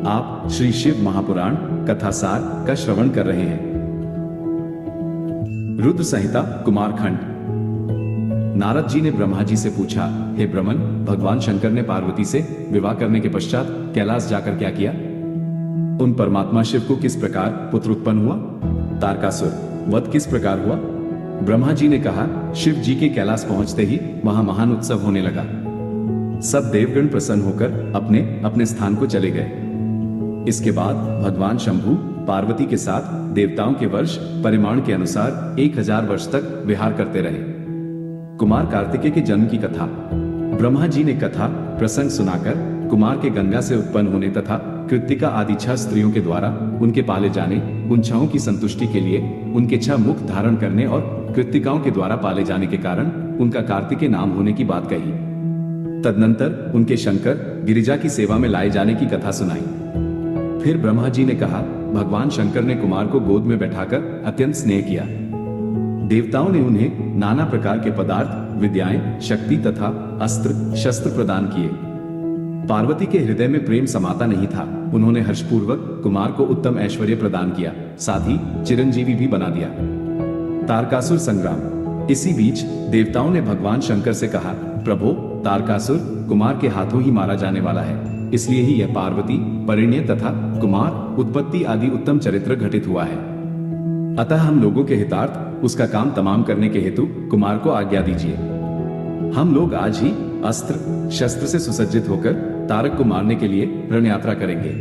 आप श्री शिव महापुराण कथासार का श्रवण कर रहे हैं। रुद्र संहिता कुमारखंड। नारद जी ने ब्रह्मा जी से पूछा, हे ब्रह्मन, भगवान शंकर ने पार्वती से विवाह करने के पश्चात कैलाश जाकर क्या किया? उन परमात्मा शिव को किस प्रकार पुत्र उत्पन्न हुआ? तारकासुर वध किस प्रकार हुआ? ब्रह्मा जी ने कहा, शिव जी के कैलाश पहुंचते ही वहां महान उत्सव होने लगा। सब देवगण प्रसन्न होकर अपने अपने स्थान को चले गए। इसके बाद भगवान शंभु पार्वती के साथ देवताओं के वर्ष परिमाण के अनुसार 1000 वर्ष तक विहार करते रहे। कुमार कार्तिकेय के जन्म की कथा। ब्रह्मा जी ने कथा प्रसंग सुनाकर कुमार के गंगा से उत्पन्न होने तथा कृत्तिका आदि 6 स्त्रियों के द्वारा उनके पाले जाने, उन 6 की संतुष्टि के लिए उनके 6 मुख धारण करने और कृत्तिकाओं के द्वारा पाले जाने के कारण उनका कार्तिकेय नाम होने की बात कही। तदनंतर उनके शंकर गिरिजा की सेवा में लाए जाने की कथा सुनाई। फिर ब्रह्मा जी ने कहा, भगवान शंकर ने कुमार को गोद में बैठाकर अत्यंत स्नेह किया। देवताओं ने उन्हें नाना प्रकार के पदार्थ, विद्याएं, शक्ति तथा अस्त्र शस्त्र प्रदान किए। पार्वती के हृदय में प्रेम समाता नहीं था। उन्होंने हर्षपूर्वक कुमार को उत्तम ऐश्वर्य प्रदान किया, साथ ही चिरंजीवी भी बना दिया। तारकासुर संग्राम। इसी बीच देवताओं ने भगवान शंकर से कहा, प्रभो, तारकासुर कुमार के हाथों ही मारा जाने वाला है, इसलिए ही यह पार्वती, परिणय तथा कुमार उत्पत्ति आदि उत्तम चरित्र घटित हुआ है। अतः हम लोगों के हितार्थ उसका काम तमाम करने के हेतु कुमार को आज्ञा दीजिए। हम लोग आज ही अस्त्र शस्त्र से सुसज्जित होकर तारक को मारने के लिए रण यात्रा करेंगे।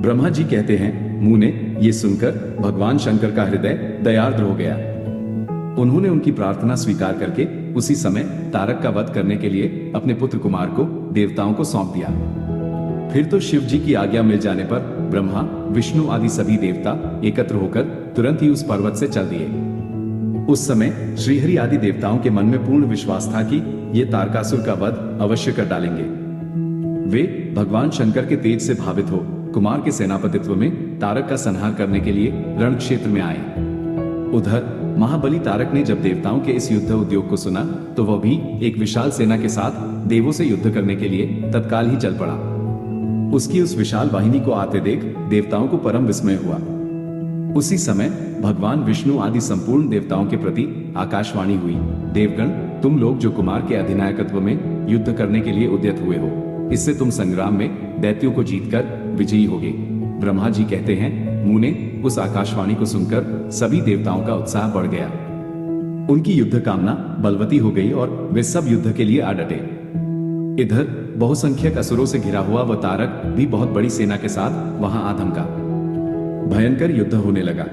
ब्रह्मा जी कहते हैं, मुने ये सुनकर भगवान शंकर का हृदय दयार्द्र हो गया। उन्होंने उनकी प्रार्थना स्वीकार करके उसी समय तारक का वध करने के लिए अपने पुत्र कुमार को देवताओं को सौंप दिया। फिर तो शिव जी की आज्ञा मिल जाने पर ब्रह्मा, विष्णु आदि सभी देवता एकत्र होकर तुरंत ही उस पर्वत से चल दिए। उस समय श्रीहरि आदि देवताओं के मन में पूर्ण विश्वास था कि ये तारकासुर का वध अवश्य कर डालेंगे। वे भगवान शंकर के तेज से भावित हो कुमार के सेनापतित्व में तारक का संहार करने के लिए रण क्षेत्र में आए। उधर महाबली तारक ने जब देवताओं के इस युद्ध उद्योग को सुना तो वह भी एक विशाल सेना के साथ देवों से युद्ध करने के लिए तत्काल ही चल पड़ा। उसकी उस विशाल वाहिनी को आते देख देवताओं को परम विस्मय हुआ। उसी समय भगवान विष्णु आदि संपूर्ण देवताओं के प्रति आकाशवाणी हुई, देवगण, तुम लोग जो कुमार के अधिनायकत्व में युद्ध करने के लिए उद्यत हुए हो, इससे तुम संग्राम में दैत्यों को जीतकर विजयी होगे। ब्रह्मा जी कहते हैं, मुने, उस आकाशवाणी को सुनकर सभी देवताओं का उत्साह बढ़ गया। उनकी युद्ध कामना बलवती हो गई और वे सब युद्ध के लिए आ डटे। इधर बहुसंख्यक असुरों से घिरा हुआ वह तारक भी बहुत बड़ी सेना के साथ वहां आ धमका। भयंकर युद्ध होने लगा।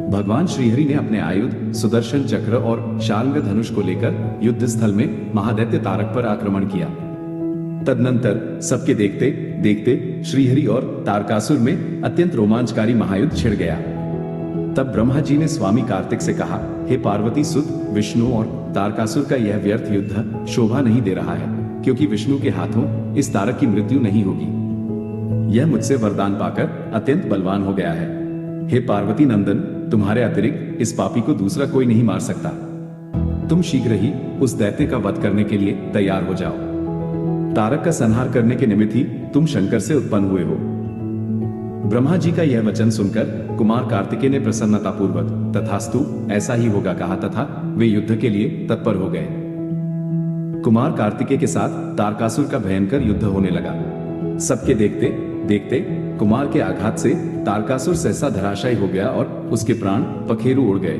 भगवान श्रीहरि ने अपने आयुध सुदर्शन चक्र और शार्ंग धनुष को लेकर युद्ध स्थल में महादैत्य तारक पर आक्रमण किया। तदनंतर सबके देखते देखते श्रीहरि और तारकासुर में अत्यंत रोमांचकारी महायुद्ध छिड़ गया। तब ब्रह्मा जी ने स्वामी कार्तिक से कहा, हे पार्वती सुत विष्णु और तारकासुर का यह व्यर्थ युद्ध शोभा नहीं दे रहा है, क्योंकि विष्णु के हाथों इस तारक की मृत्यु नहीं होगी। यह मुझसे वरदान पाकर अत्यंत बलवान हो गया है। हे पार्वती नंदन, तुम्हारे अतिरिक्त इस पापी को दूसरा कोई नहीं मार सकता। तुम शीघ्र ही उस दैत्य का वध करने के लिए तैयार हो जाओ। तारक का संहार करने के निमित्त ही तुम शंकर से उत्पन्न हुए हो। ब्रह्मा जी का यह वचन सुनकर कुमार कार्तिकेय ने प्रसन्नतापूर्वक तथास्तु ऐसा ही होगा कहा तथा वे युद्ध के लिए तत्पर हो गए। कुमार कार्तिकेय के साथ तारकासुर का भयंकर युद्ध होने लगा। सबके देखते देखते कुमार के आघात से तारकासुर सहसा धराशायी हो गया और उसके प्राण पखेरु उड़ गए।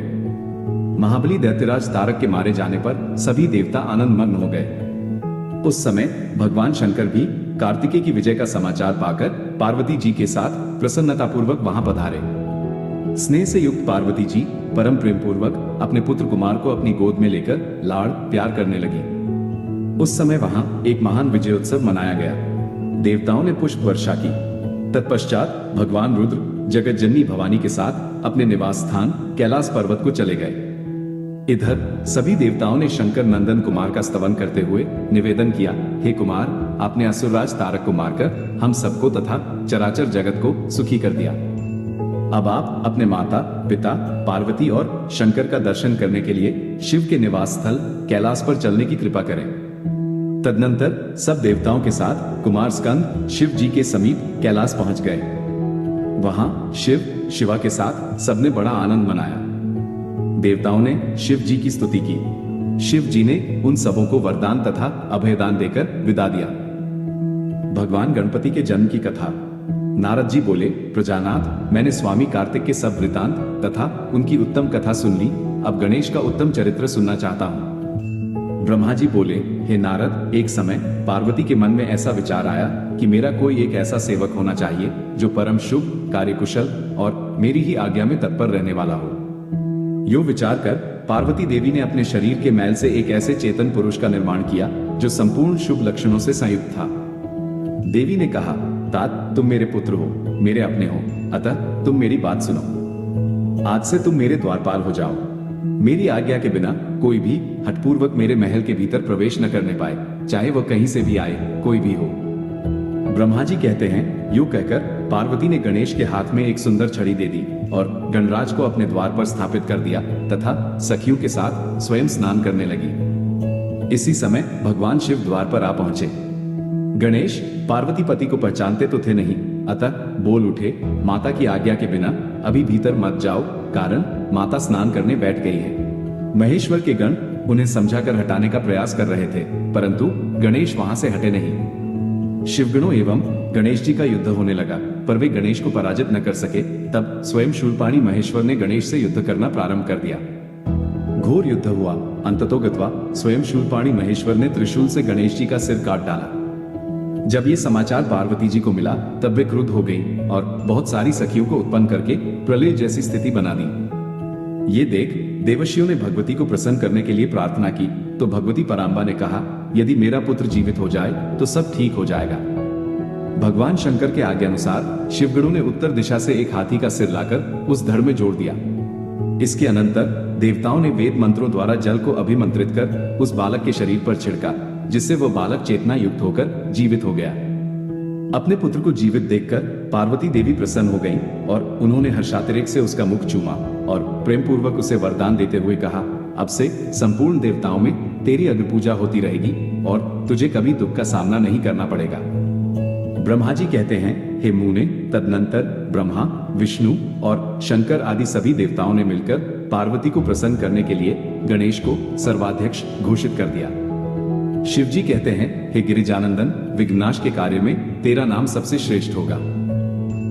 महाबली दैत्यराज तारक के मारे जाने पर सभी देवता आनंद मग्न हो गए। उस समय भगवान शंकर भी कार्तिकेय की विजय का समाचार पाकर पार्वती जी के साथ प्रसन्नतापूर्वक वहां पधारे। स्नेह से युक्त पार्वती जी परम प्रेम पूर्वक अपने पुत्र कुमार को अपनी गोद में लेकर लाड़ प्यार करने लगी। उस समय वहां एक महान विजयोत्सव मनाया गया। देवताओं ने पुष्प वर्षा की। तत्पश्चात भगवान रुद्र जगत जननी भवानी के साथ अपने निवास स्थान कैलाश पर्वत को चले गए। इधर सभी देवताओं ने शंकर नंदन कुमार का स्तवन करते हुए निवेदन किया, हे कुमार, आपने असुरराज तारक को मारकर हम सबको तथा चराचर जगत को सुखी कर दिया। अब आप अपने माता पिता पार्वती और शंकर का दर्शन करने के लिए शिव के निवास स्थल कैलाश पर चलने की कृपा करें। तदनंतर सब देवताओं के साथ कुमार स्कंद शिव जी के समीप कैलाश पहुंच गए। वहां शिव शिवा के साथ सबने बड़ा आनंद मनाया। देवताओं ने शिव जी की स्तुति की। शिव जी ने उन सबों को वरदान तथा अभयदान देकर विदा दिया। भगवान गणपति के जन्म की कथा। नारद जी बोले, प्रजानाथ, मैंने स्वामी कार्तिक के सब वृतांत तथा उनकी उत्तम कथा सुन ली। अब गणेश का उत्तम चरित्र सुनना चाहता हूँ। ब्रह्मा जी बोले, हे नारद, एक समय पार्वती के मन में ऐसा विचार आया कि मेरा कोई एक ऐसा सेवक होना चाहिए जो परम शुभ, कार्यकुशल और मेरी ही आज्ञा में तत्पर रहने वाला हो। यो विचार कर पार्वती देवी ने अपने शरीर के मैल से एक ऐसे चेतन पुरुष का निर्माण किया जो संपूर्ण शुभ लक्षणों से संयुक्त था। देवी ने कहा, तात, तुम मेरे पुत्र हो, मेरे अपने हो, अतः तुम मेरी बात सुनो। आज से तुम मेरे द्वारपाल हो जाओ। मेरी आज्ञा के बिना कोई भी हठपूर्वक मेरे महल के भीतर प्रवेश न करने पाए, चाहे वह कहीं से भी आए, कोई भी हो। ब्रह्मा जी कहते हैं, यूं कहकर पार्वती ने गणेश के हाथ में एक सुंदर छड़ी दे दी और गणराज को अपने द्वार पर स्थापित कर दिया तथा सखियों के साथ स्वयं स्नान करने लगी। इसी समय भगवान शिव द्वार पर आ पहुंचे। गणेश पार्वती पति को पहचानते तो थे नहीं, अतः बोल उठे, माता की आज्ञा के बिना अभी भीतर मत जाओ, कारण माता स्नान करने बैठ गई है। महेश्वर के गण उन्हें समझाकर हटाने का प्रयास कर रहे थे, परंतु गणेश वहां से हटे नहीं। शिवगणों एवं गणेश जी का युद्ध होने लगा, पर वे गणेश को पराजित न कर सके। तब स्वयं शूलपाणी महेश्वर ने गणेश से युद्ध करना प्रारंभ कर दिया। घोर युद्ध हुआ। अंततोगत्वा स्वयं शूलपाणी महेश्वर ने त्रिशूल से गणेश जी का सिर काट डाला। जब ये समाचार पार्वती जी को मिला, तब वे क्रुद्ध हो गई और बहुत सारी सखियों को उत्पन्न करके प्रलय जैसी स्थिति बना दी। ये देख देवर्षियों ने भगवती को प्रसन्न करने के लिए प्रार्थना की, तो भगवती परांबा ने कहा, यदि मेरा पुत्र जीवित हो जाए तो सब ठीक हो जाएगा। भगवान शंकर के आज्ञानुसार शिवगणों ने उत्तर दिशा से एक हाथी का सिर लाकर उस धड़ में जोड़ दिया। इसके अनंतर देवताओं ने वेद मंत्रों द्वारा जल को अभिमंत्रित कर उस बालक के शरीर पर छिड़का, जिससे वह बालक चेतना युक्त होकर जीवित हो गया। अपने पुत्र को जीवित देखकर पार्वती देवी प्रसन्न हो गईं और उन्होंने हर्षातिरेक से उसका मुख चूमा और प्रेम पूर्वक उसे वरदान देते हुए कहा, अब से संपूर्ण देवताओं में तेरी अग्नि पूजा होती रहेगी और तुझे कभी दुख का सामना नहीं करना पड़ेगा। ब्रह्मा जी कहते हैं, हे मुने, तदनंतर ब्रह्मा, विष्णु और शंकर आदि सभी देवताओं ने मिलकर पार्वती को प्रसन्न करने के लिए गणेश को सर्वाध्यक्ष घोषित कर दिया। शिव जी कहते हैं, हे गिरिजानंदन, विघ्नाश के कार्य में तेरा नाम सबसे श्रेष्ठ होगा,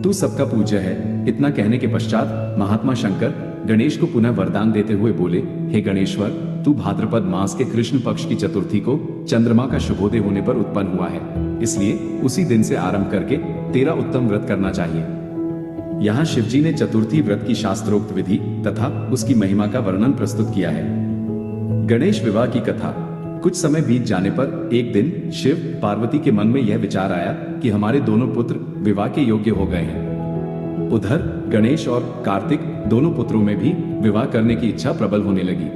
तू सबका पूज्य है। इतना कहने के पश्चात महात्मा शंकर गणेश को पुनः वरदान देते हुए बोले, हे गणेश्वर, तू भाद्रपद मास के कृष्ण पक्ष की चतुर्थी को चंद्रमा का शुभोदय होने पर उत्पन्न हुआ है, इसलिए उसी दिन से आरंभ करके तेरा उत्तम व्रत करना चाहिए। यहाँ शिव जी ने चतुर्थी व्रत की शास्त्रोक्त विधि तथा उसकी महिमा का वर्णन प्रस्तुत किया है। गणेश विवाह की कथा। कुछ समय बीत जाने पर एक दिन शिव पार्वती के मन में यह विचार आया कि हमारे दोनों पुत्र विवाह के योग्य हो गए हैं। उधर गणेश और कार्तिक दोनों पुत्रों में भी विवाह करने की इच्छा प्रबल होने लगी।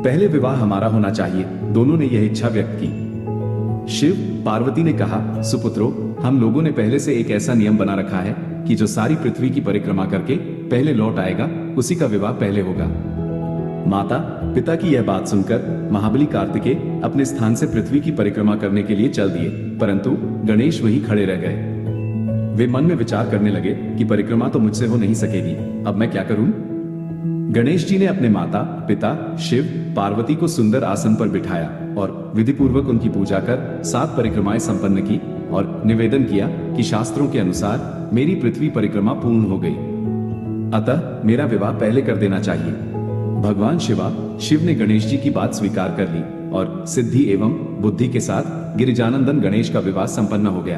पहले विवाह हमारा होना चाहिए, दोनों ने यह इच्छा व्यक्त की। शिव पार्वती ने कहा, सुपुत्रों, हम लोगों ने पहले से एक ऐसा नियम बना रखा है कि जो सारी पृथ्वी की परिक्रमा करके पहले लौट आएगा, उसी का विवाह पहले होगा। माता पिता की यह बात सुनकर महाबली कार्तिकेय अपने स्थान से पृथ्वी की परिक्रमा करने के लिए चल दिए, परंतु गणेश वहीं खड़े रह गए। वे मन में विचार करने लगे कि परिक्रमा तो मुझसे हो नहीं सकेगी, अब मैं क्या करूं? गणेश जी ने अपने माता पिता शिव पार्वती को सुंदर आसन पर बिठाया और विधि पूर्वक उनकी पूजा कर 7 परिक्रमाएं संपन्न की और निवेदन किया कि शास्त्रों के अनुसार मेरी पृथ्वी परिक्रमा पूर्ण हो गई, अतः मेरा विवाह पहले कर देना चाहिए। भगवान शिव ने गणेश जी की बात स्वीकार कर ली और सिद्धि एवं बुद्धि के साथ गिरिजानंदन गणेश का विवाह संपन्न हो गया।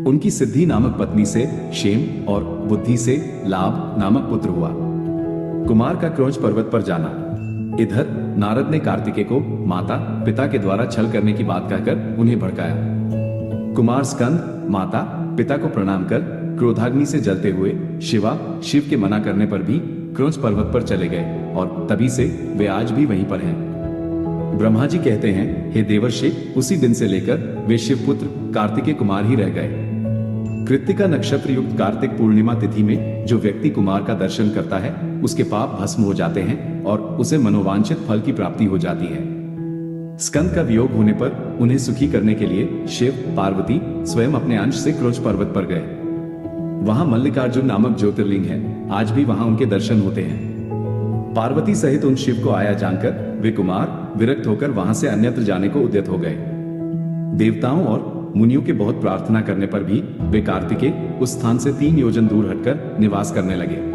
उनकी सिद्धि नामक पत्नी से क्षेम और बुद्धि से लाभ नामक पुत्र हुआ। कुमार का क्रौंच पर्वत पर जाना। इधर नारद ने कार्तिकेय को माता पिता के द्वारा छल करने की बात कहकर उन्हें भड़काया। कुमार स्कंद माता पिता को प्रणाम कर क्रोधाग्नि से जलते हुए शिव के मना करने पर भी क्रौंच पर्वत पर चले गए और तभी से वे आज भी वहीं पर हैं। ब्रह्मा जी कहते हैं, हे देवर्षि, उसी दिन से लेकर वे शिव पुत्र कार्तिकेय कुमार ही रह गए। कृत्तिका नक्षत्र युक्त कार्तिक पूर्णिमा तिथि में जो व्यक्ति कुमार का दर्शन करता है, उसके पाप भस्म हो जाते हैं और उसे मनोवांछित फल की प्राप्ति हो जाती है। स्कंद का वियोग होने पर उन्हें सुखी करने के लिए शिव पार्वती स्वयं अपने अंश से क्रोच पर्वत पर गए। वहां मल्लिकार्जुन नामक ज्योतिर्लिंग है, आज भी वहां उनके दर्शन होते हैं। पार्वती सहित उन शिव को आया जानकर वे कुमार विरक्त होकर वहां से अन्यत्र जाने को उद्यत हो गए। देवताओं और मुनियों के बहुत प्रार्थना करने पर भी वे कार्तिकेय उस स्थान से 3 योजन दूर हटकर निवास करने लगे।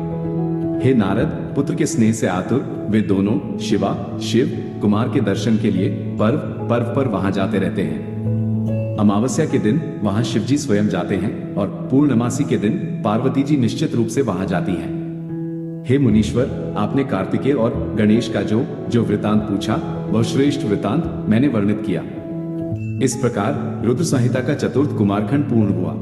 हे नारद, पुत्र के स्नेह से आतुर वे दोनों शिव कुमार के दर्शन के लिए पर्व पर वहां जाते रहते हैं। अमावस्या के दिन वहां शिवजी स्वयं जाते हैं और पूर्णमासी के दिन पार्वती जी निश्चित रूप से वहां जाती हैं। हे मुनीश्वर, आपने कार्तिकेय और गणेश का जो वृतांत पूछा वह श्रेष्ठ वृतांत मैंने वर्णित किया। इस प्रकार रुद्र संहिता का चतुर्थ कुमारखंड पूर्ण हुआ।